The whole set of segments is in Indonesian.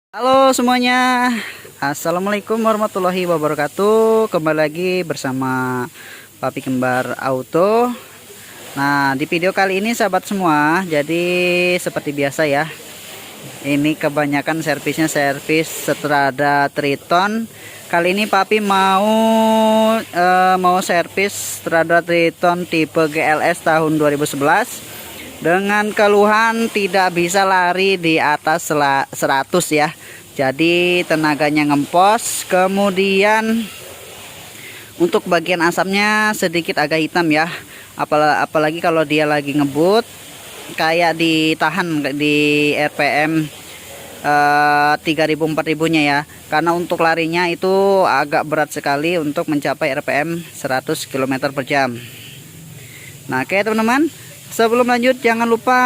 Halo semuanya, Assalamualaikum warahmatullahi wabarakatuh. Kembali lagi bersama Papi Kembar Auto. Nah, di video kali ini sahabat semua, jadi seperti biasa ya, ini kebanyakan servisnya servis Strada Triton. Kali ini Papi mau servis Strada Triton tipe GLS tahun 2011 dengan keluhan tidak bisa lari di atas 100 ya. Jadi tenaganya ngempos, kemudian untuk bagian asapnya sedikit agak hitam ya. Apalagi kalau dia lagi ngebut, kayak ditahan di RPM 3000 4000 nya ya. Karena untuk larinya itu agak berat sekali untuk mencapai RPM 100 km per jam. Nah, oke teman-teman, sebelum lanjut jangan lupa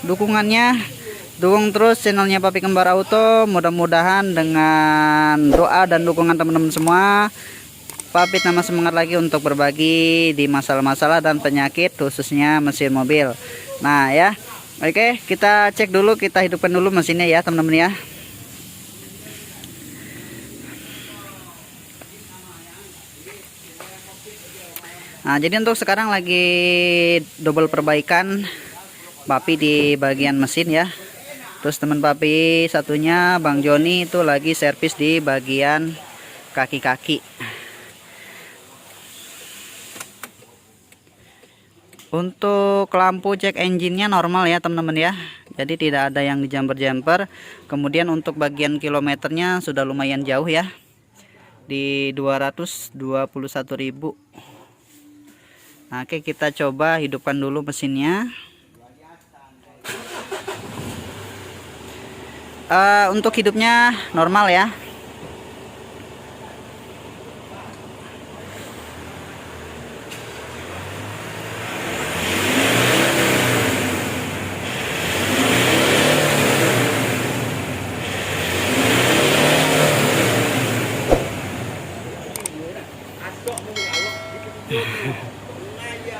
dukungannya, dukung terus channelnya Papi Kembar Auto. Mudah-mudahan dengan doa dan dukungan teman-teman semua, Papi tambah semangat lagi untuk berbagi di masalah-masalah dan penyakit khususnya mesin mobil. Nah ya, oke, kita cek dulu, kita hidupkan dulu mesinnya ya teman-teman ya. Nah, jadi untuk sekarang lagi double perbaikan Papi di bagian mesin ya. Terus teman Papi satunya Bang Joni itu lagi servis di bagian kaki-kaki. Untuk lampu cek engine-nya normal ya teman-teman ya. Jadi tidak ada yang di jumper-jumper. Kemudian untuk bagian kilometernya sudah lumayan jauh ya, di 221.000. Nah, oke, kita coba hidupkan dulu mesinnya. Untuk hidupnya normal ya.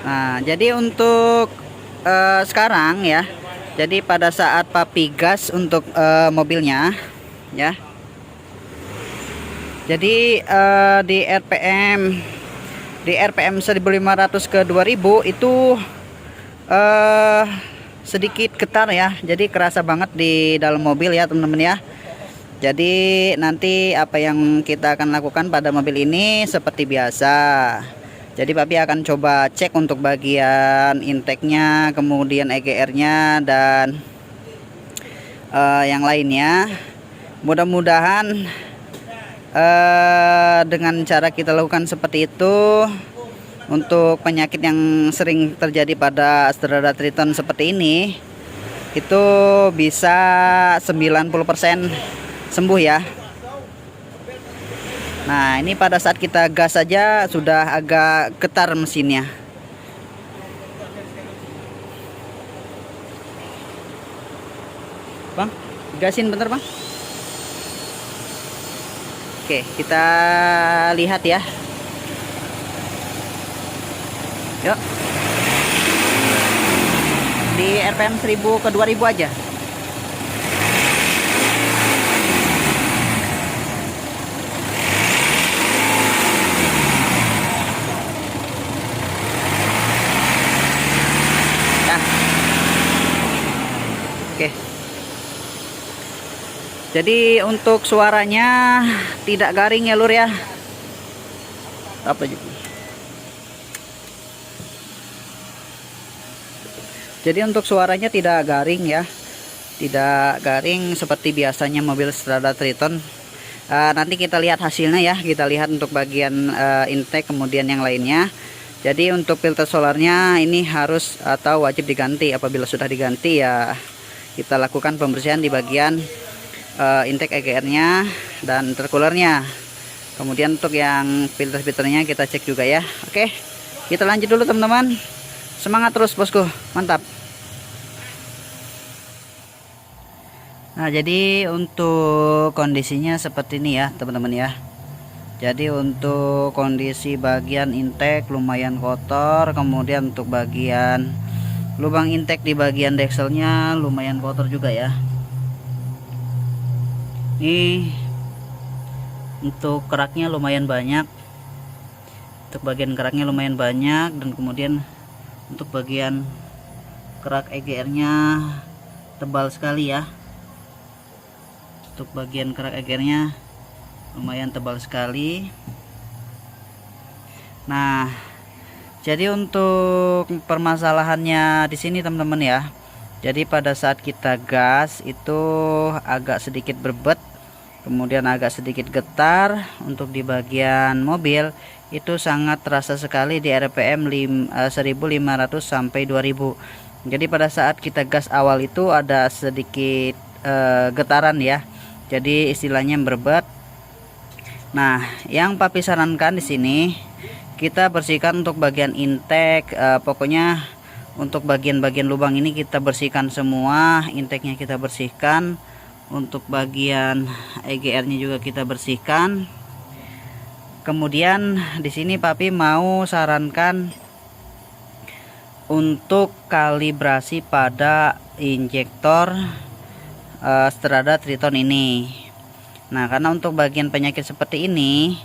Nah, jadi untuk sekarang ya, jadi pada saat Papi gas untuk mobilnya ya, jadi di RPM 1500 ke 2000 itu sedikit getar ya, jadi kerasa banget di dalam mobil ya teman-teman ya. Jadi nanti apa yang kita akan lakukan pada mobil ini seperti biasa. Jadi Papi akan coba cek untuk bagian intake-nya, kemudian EGR-nya dan yang lainnya. Mudah-mudahan dengan cara kita lakukan seperti itu, untuk penyakit yang sering terjadi pada Strada Triton seperti ini, itu bisa 90% sembuh ya. Nah, ini pada saat kita gas saja sudah agak getar mesinnya. Bang, gasin bentar bang. Oke, kita lihat ya. Yuk, di RPM 1000 ke 2000 aja. Oke. Jadi untuk suaranya tidak garing ya lur ya. Apa juga. Jadi untuk suaranya tidak garing ya. Tidak garing seperti biasanya mobil Strada Triton. Nanti kita lihat hasilnya ya. Kita lihat untuk bagian intake kemudian yang lainnya. Jadi untuk filter solarnya ini harus atau wajib diganti. Apabila sudah diganti ya kita lakukan pembersihan di bagian intake EGR-nya dan intercoolernya. Kemudian untuk yang filter-filternya kita cek juga ya. Oke, kita lanjut dulu teman-teman. Semangat terus bosku, mantap. Nah, jadi untuk kondisinya seperti ini ya teman-teman ya. Jadi untuk kondisi bagian intake lumayan kotor, kemudian untuk bagian lubang intake di bagian dekselnya lumayan kotor juga ya. Ini untuk keraknya lumayan banyak, untuk bagian keraknya lumayan banyak, dan kemudian untuk bagian kerak EGR nya tebal sekali ya. Untuk bagian kerak EGR nya lumayan tebal sekali. Nah, jadi untuk permasalahannya di sini teman-teman ya, jadi pada saat kita gas itu agak sedikit berbet, kemudian agak sedikit getar. Untuk di bagian mobil itu sangat terasa sekali di RPM 1500 sampai 2000. Jadi pada saat kita gas awal itu ada sedikit getaran ya, jadi istilahnya berbet. Nah, yang papi sarankan di sini kita bersihkan untuk bagian intake, pokoknya untuk bagian-bagian lubang ini kita bersihkan semua, intake-nya kita bersihkan. Untuk bagian EGR-nya juga kita bersihkan. Kemudian di sini papi mau sarankan untuk kalibrasi pada injektor Strada Triton ini. Nah, karena untuk bagian penyakit seperti ini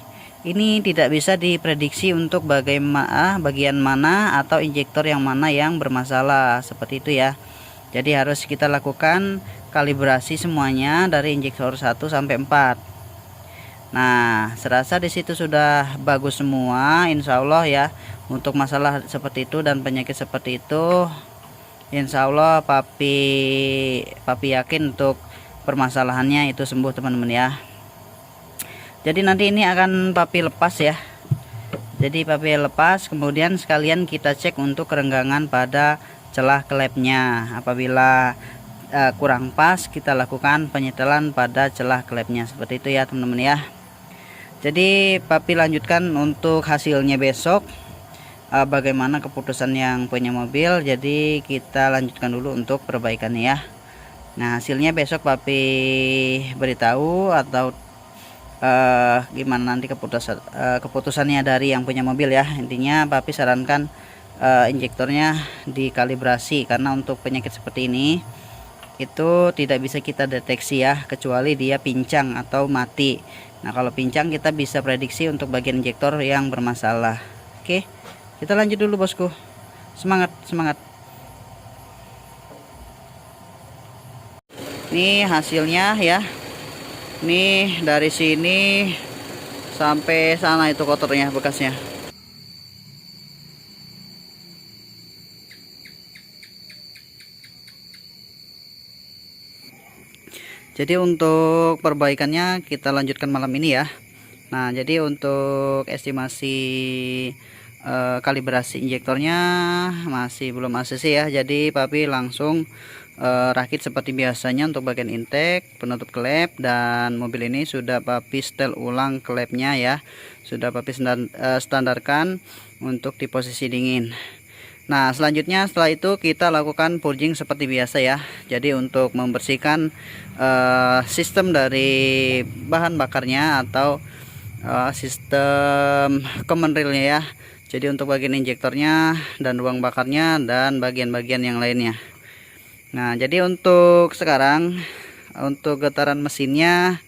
tidak bisa diprediksi untuk bagian mana atau injektor yang mana yang bermasalah, seperti itu ya. Jadi harus kita lakukan kalibrasi semuanya dari injektor 1 sampai 4. Nah, serasa di situ sudah bagus semua, insya Allah ya. Untuk masalah seperti itu dan penyakit seperti itu, insya Allah papi yakin untuk permasalahannya itu sembuh teman-teman ya. Jadi nanti ini akan papi lepas ya. Jadi papi lepas, kemudian sekalian kita cek untuk kerenggangan pada celah klepnya. Apabila kurang pas, kita lakukan penyetelan pada celah klepnya, seperti itu ya teman-teman ya. Jadi papi lanjutkan untuk hasilnya besok, bagaimana keputusan yang punya mobil. Jadi kita lanjutkan dulu untuk perbaikannya ya. Nah, hasilnya besok papi beritahu atau gimana nanti keputusannya dari yang punya mobil ya. Intinya papi sarankan injektornya dikalibrasi, karena untuk penyakit seperti ini itu tidak bisa kita deteksi ya, kecuali dia pincang atau mati. Nah, kalau pincang kita bisa prediksi untuk bagian injektor yang bermasalah. Oke, kita lanjut dulu bosku. Semangat, semangat. Ini hasilnya ya. Nih dari sini sampai sana itu kotornya, bekasnya. Jadi untuk perbaikannya kita lanjutkan malam ini ya. Nah, jadi untuk estimasi kalibrasi injektornya masih belum ACC ya. Jadi papi langsung rakit seperti biasanya untuk bagian intake, penutup klep, dan mobil ini sudah papi setel ulang klepnya ya. Sudah papi standarkan untuk di posisi dingin. Nah, selanjutnya setelah itu kita lakukan purging seperti biasa ya. Jadi untuk membersihkan sistem dari bahan bakarnya atau sistem common railnya ya. Jadi untuk bagian injektornya dan ruang bakarnya dan bagian-bagian yang lainnya. Nah, jadi untuk sekarang untuk getaran mesinnya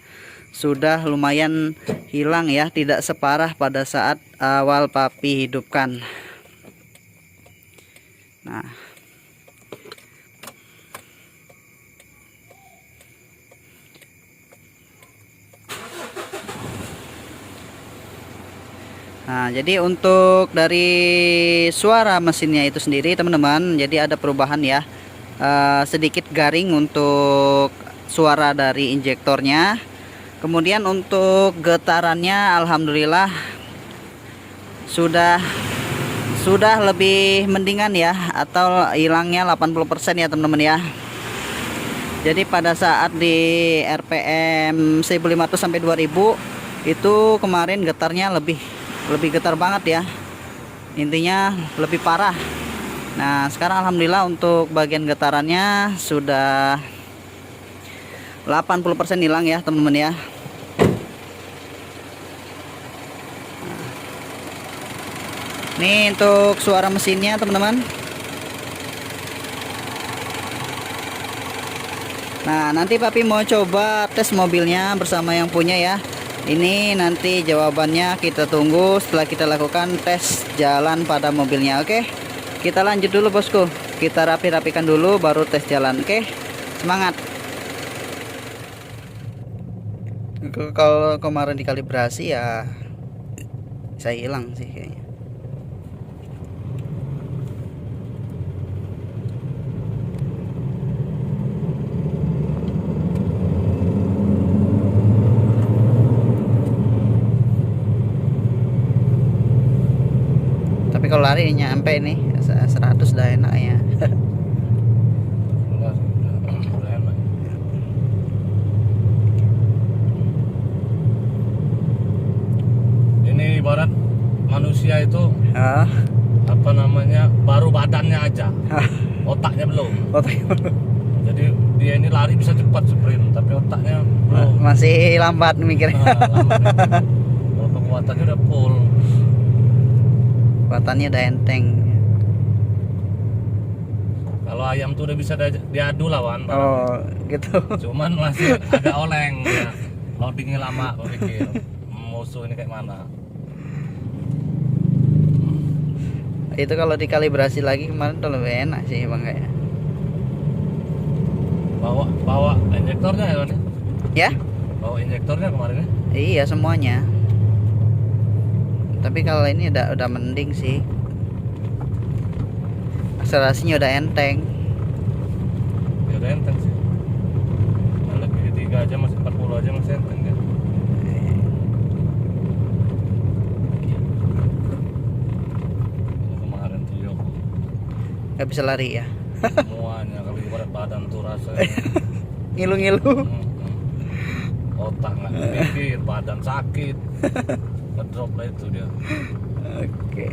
sudah lumayan hilang ya, tidak separah pada saat awal papi hidupkan. Nah, jadi untuk dari suara mesinnya itu sendiri teman-teman, jadi ada perubahan ya, sedikit garing untuk suara dari injektornya. Kemudian untuk getarannya alhamdulillah sudah lebih mendingan ya, atau hilangnya 80% ya teman-teman ya. Jadi pada saat di RPM 1500 sampai 2000 itu kemarin getarnya lebih getar banget ya, intinya lebih parah. Nah, sekarang alhamdulillah untuk bagian getarannya sudah 80% hilang ya teman-teman ya. Ini untuk suara mesinnya teman-teman. Nah, nanti Papi mau coba tes mobilnya bersama yang punya ya. Ini nanti jawabannya kita tunggu setelah kita lakukan tes jalan pada mobilnya. Oke, kita lanjut dulu bosku. Kita rapi-rapikan dulu baru tes jalan. Oke, semangat. Kalau kemarin dikalibrasi ya saya hilang sih kayaknya. Tapi kalau lari nyampe nih 100 dah enak ya. Ini ibarat manusia itu Ah, apa namanya, baru badannya aja, otaknya belum. Jadi dia ini lari bisa cepat sprint, tapi otaknya belum. masih lambat mikirnya. Lama nih. Kalau kekuatannya udah full. Kekuatannya udah enteng. Kalau ayam tuh udah bisa diadu lawan. Oh, gitu. Cuman masih agak oleng ya. Loadingnya lama, gue pikir musuh ini kayak mana. Itu kalau dikalibrasi lagi kemarin tuh lebih enak sih bang kayaknya. Bawa injektornya ya Bang? Ya? Bawa injektornya kemarin ya? Iya semuanya. Tapi kalau ini udah mending sih. Akselerasinya udah enteng. Ya udah enteng sih. Lebih 3 aja masih 40 aja masih enteng kan. Kemarin tuh yo Gak bisa lari ya. semuanya kalau ibarat badan tuh rasanya Ngilu-ngilu. otak nggak mikir, badan sakit, ngedrop lah itu dia. Oke.